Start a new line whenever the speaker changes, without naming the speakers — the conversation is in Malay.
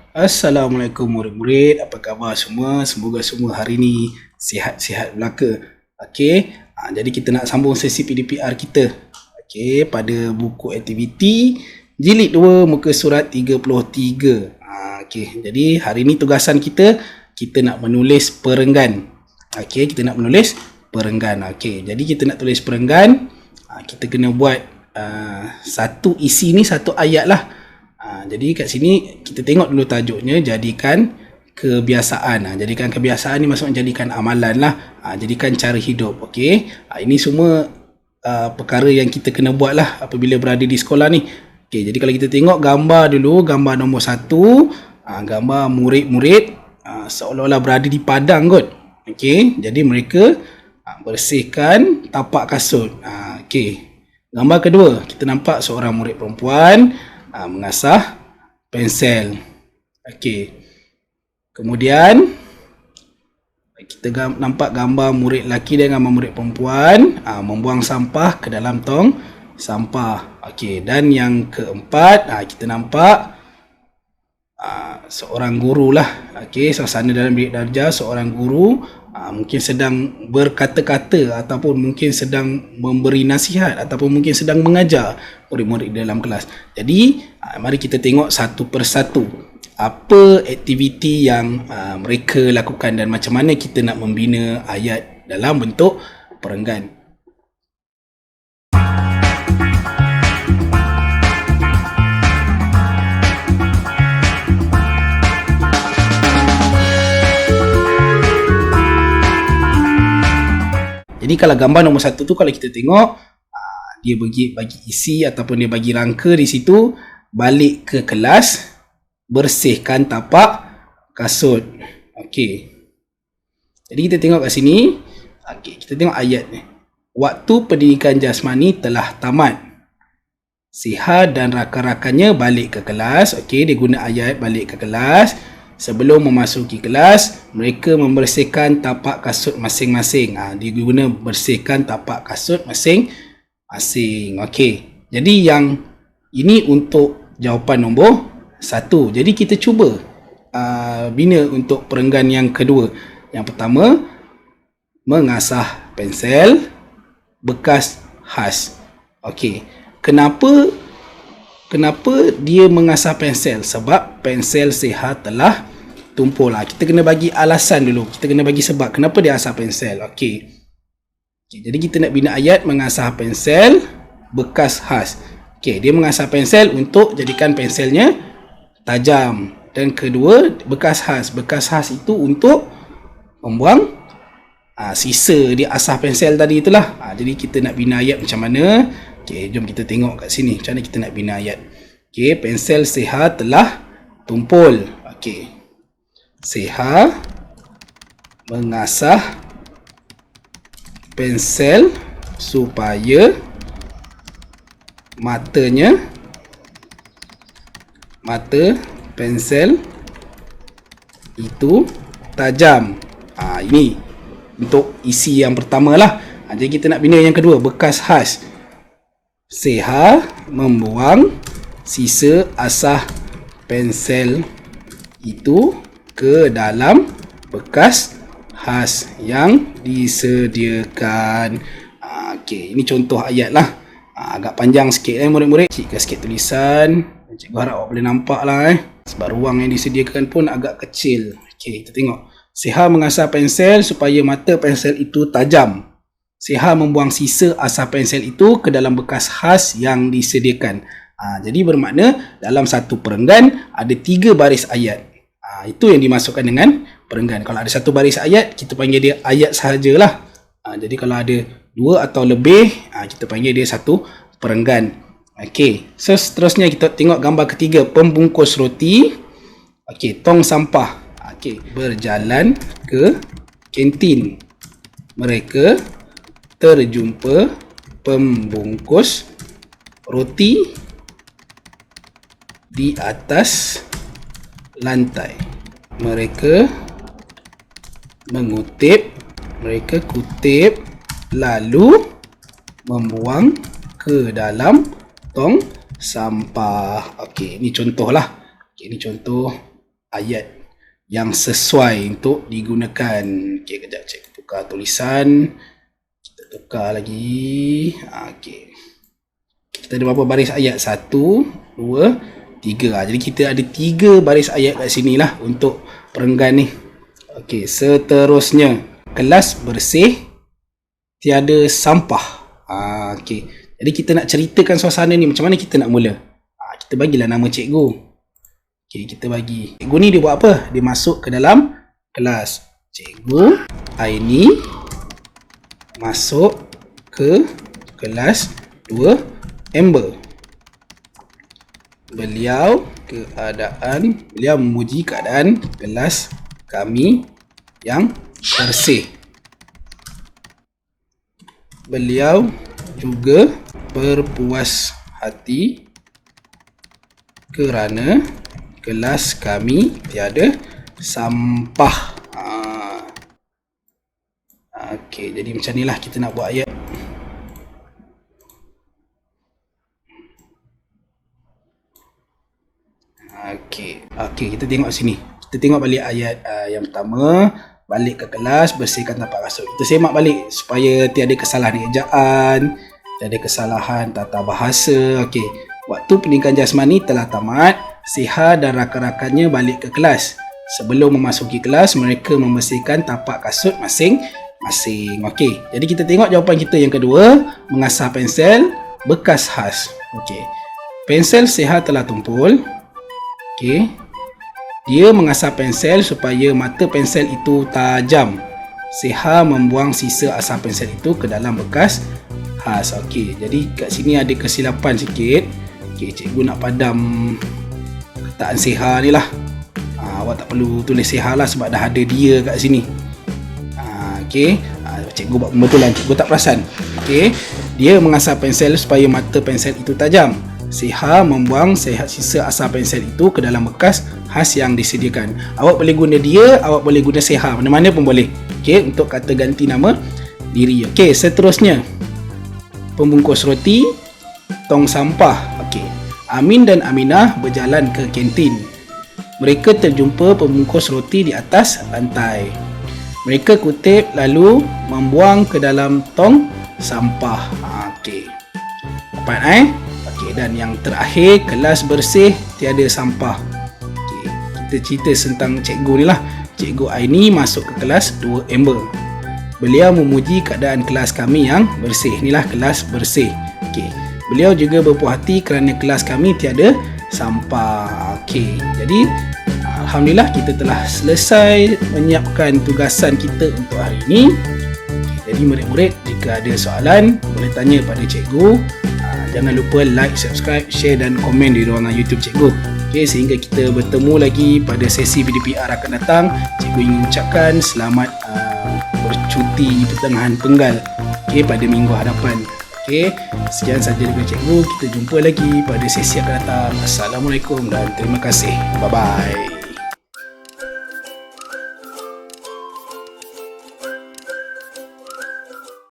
Assalamualaikum murid-murid, apa khabar semua? Semoga semua hari ni sihat-sihat belaka. Okey, jadi kita nak sambung sesi PDPR kita. Okey, pada buku aktiviti jilid 2 muka surat 33. Okey, jadi hari ni tugasan kita nak menulis perenggan. Okey, kita nak menulis perenggan. Okey, jadi kita nak tulis perenggan, kita kena buat satu isi ni satu ayat lah. Jadi kat sini kita tengok dulu tajuknya, jadikan kebiasaan. Jadikan kebiasaan ni maksudnya jadikan amalan lah. Jadikan cara hidup. Okey. Ini semua perkara yang kita kena buat lah apabila berada di sekolah ni. Okey, jadi kalau kita tengok gambar dulu, gambar nombor 1, gambar murid-murid seolah-olah berada di padang kot. Okey, jadi mereka bersihkan tapak kasut. Okey. Gambar kedua, kita nampak seorang murid perempuan mengasah pensel. Okey. Kemudian kita nampak gambar murid lelaki dan gambar murid perempuan membuang sampah ke dalam tong sampah. Okey, dan yang keempat kita nampak seorang guru lah. Okey, suasana dalam bilik darjah, seorang guru mungkin sedang berkata-kata ataupun mungkin sedang memberi nasihat ataupun mungkin sedang mengajar murid-murid dalam kelas. Jadi mari kita tengok satu persatu apa aktiviti yang mereka lakukan dan macam mana kita nak membina ayat dalam bentuk perenggan. Jadi kalau gambar nombor 1 tu kalau kita tengok dia bagi isi ataupun dia bagi rangka di situ, balik ke kelas, bersihkan tapak kasut. Okey. Jadi kita tengok kat sini. Okey, kita tengok ayat ni. Waktu pendidikan jasmani telah tamat. Siha dan rakan-rakannya balik ke kelas. Okey, dia guna ayat balik ke kelas. Sebelum memasuki kelas, mereka membersihkan tapak kasut masing-masing. Dia guna bersihkan tapak kasut masing-masing. Okey. Jadi yang ini untuk jawapan nombor 1. Jadi kita cuba bina untuk perenggan yang kedua. Yang pertama, mengasah pensel bekas khas. Okey. Kenapa dia mengasah pensel? Sebab pensel Siha telah tumpul. Kita kena bagi alasan dulu. Kita kena bagi sebab kenapa dia asah pensel. Okey. Jadi kita nak bina ayat mengasah pensel bekas khas. Okey, dia mengasah pensel untuk jadikan penselnya tajam. Dan kedua, bekas khas. Bekas khas itu untuk membuang sisa dia asah pensel tadi itulah. Jadi kita nak bina ayat macam mana? Okey, jom kita tengok kat sini macam mana kita nak bina ayat. Okey, pensel Siha telah tumpul. Okey. Siha mengasah pensel supaya mata pensel itu tajam. Ini untuk isi yang pertama lah. Jadi kita nak bina yang kedua, bekas khas. Siha membuang sisa asah pensel itu ke dalam bekas khas yang disediakan. Okey, ini contoh ayat lah. Agak panjang sikit murid-murid. Cikgu sikit tulisan. Cikgu harap awak boleh nampak lah sebab ruang yang disediakan pun agak kecil. Okey, kita tengok. Siha mengasah pensel supaya mata pensel itu tajam. Siha membuang sisa asah pensel itu ke dalam bekas khas yang disediakan. Jadi bermakna dalam satu perenggan ada 3 baris ayat. Itu yang dimasukkan dengan perenggan. Kalau ada satu baris ayat, kita panggil dia ayat sahajalah. Jadi kalau ada 2 atau lebih, kita panggil dia satu perenggan. Okey, so seterusnya kita tengok gambar ketiga, pembungkus roti. Okey, tong sampah. Okey, berjalan ke kantin. Mereka terjumpa pembungkus roti di atas lantai. Mereka kutip lalu membuang ke dalam tong sampah. Okey, ini contohlah. Okey, ini contoh ayat yang sesuai untuk digunakan. Okey, kejap cikgu tukar tulisan. Kita tukar lagi. Okey. Kita ada berapa baris ayat? 1, 2, 3. Jadi kita ada 3 baris ayat kat sini lah untuk perenggan ni. Okey, seterusnya kelas bersih, tiada sampah. Okey. Jadi kita nak ceritakan suasana ni macam mana kita nak mula. Kita bagilah nama cikgu. Okey, kita bagi. Cikgu ni dia buat apa? Dia masuk ke dalam kelas. Cikgu Aini masuk ke kelas 2 Amber. Beliau memuji keadaan kelas kami yang bersih. Beliau juga berpuas hati kerana kelas kami tiada sampah. Okey, jadi macam ni lah kita nak buat ayat. Okey, kita tengok sini. Kita tengok balik ayat yang pertama. Balik ke kelas, bersihkan tapak kasut. Kita semak balik supaya tiada kesalahan ejaan, tiada kesalahan tata bahasa. Okey, waktu pendidikan jasmani telah tamat. Siha dan rakan-rakannya balik ke kelas. Sebelum memasuki kelas, mereka membersihkan tapak kasut masing-masing. Okey, jadi kita tengok jawapan kita yang kedua. Mengasah pensel bekas khas. Okey, pensel Siha telah tumpul. Okey, dia mengasah pensel supaya mata pensel itu tajam. Siha membuang sisa asah pensel itu ke dalam bekas khas. Okey, jadi kat sini ada kesilapan sikit. Okey, cikgu nak padam kataan Siha ni lah. Awak tak perlu tulis Siha lah sebab dah ada dia kat sini. Okey, cikgu buat pembetulan, cikgu tak perasan. Okey, dia mengasah pensel supaya mata pensel itu tajam. Siha membuang sisa asah pensel itu ke dalam bekas khas yang disediakan. Awak boleh guna dia, awak boleh guna Siha, mana-mana pun boleh. Okey, untuk kata ganti nama diri. Okey, seterusnya pembungkus roti, tong sampah. Okey, Amin dan Aminah berjalan ke kantin. Mereka terjumpa pembungkus roti di atas lantai. Mereka kutip lalu membuang ke dalam tong sampah. Okey, dapat Okey, dan yang terakhir, kelas bersih, tiada sampah. Okey, kita cerita tentang cikgu ni lah. Cikgu Aini masuk ke kelas 2 Amber. Beliau memuji keadaan kelas kami yang bersih. Inilah kelas bersih. Okey, beliau juga berpuas hati kerana kelas kami tiada sampah. Okey, jadi alhamdulillah kita telah selesai menyiapkan tugasan kita untuk hari ini. Okey, jadi murid-murid, jika ada soalan boleh tanya pada cikgu. Jangan lupa like, subscribe, share dan komen di ruangan YouTube cikgu. Okey, sehingga kita bertemu lagi pada sesi PDPR akan datang. Cikgu ingin ucapkan selamat bercuti pertengahan penggal. Okey, pada minggu hadapan. Okey, sekian sahaja daripada cikgu. Kita jumpa lagi pada sesi akan datang. Assalamualaikum dan terima kasih. Bye bye.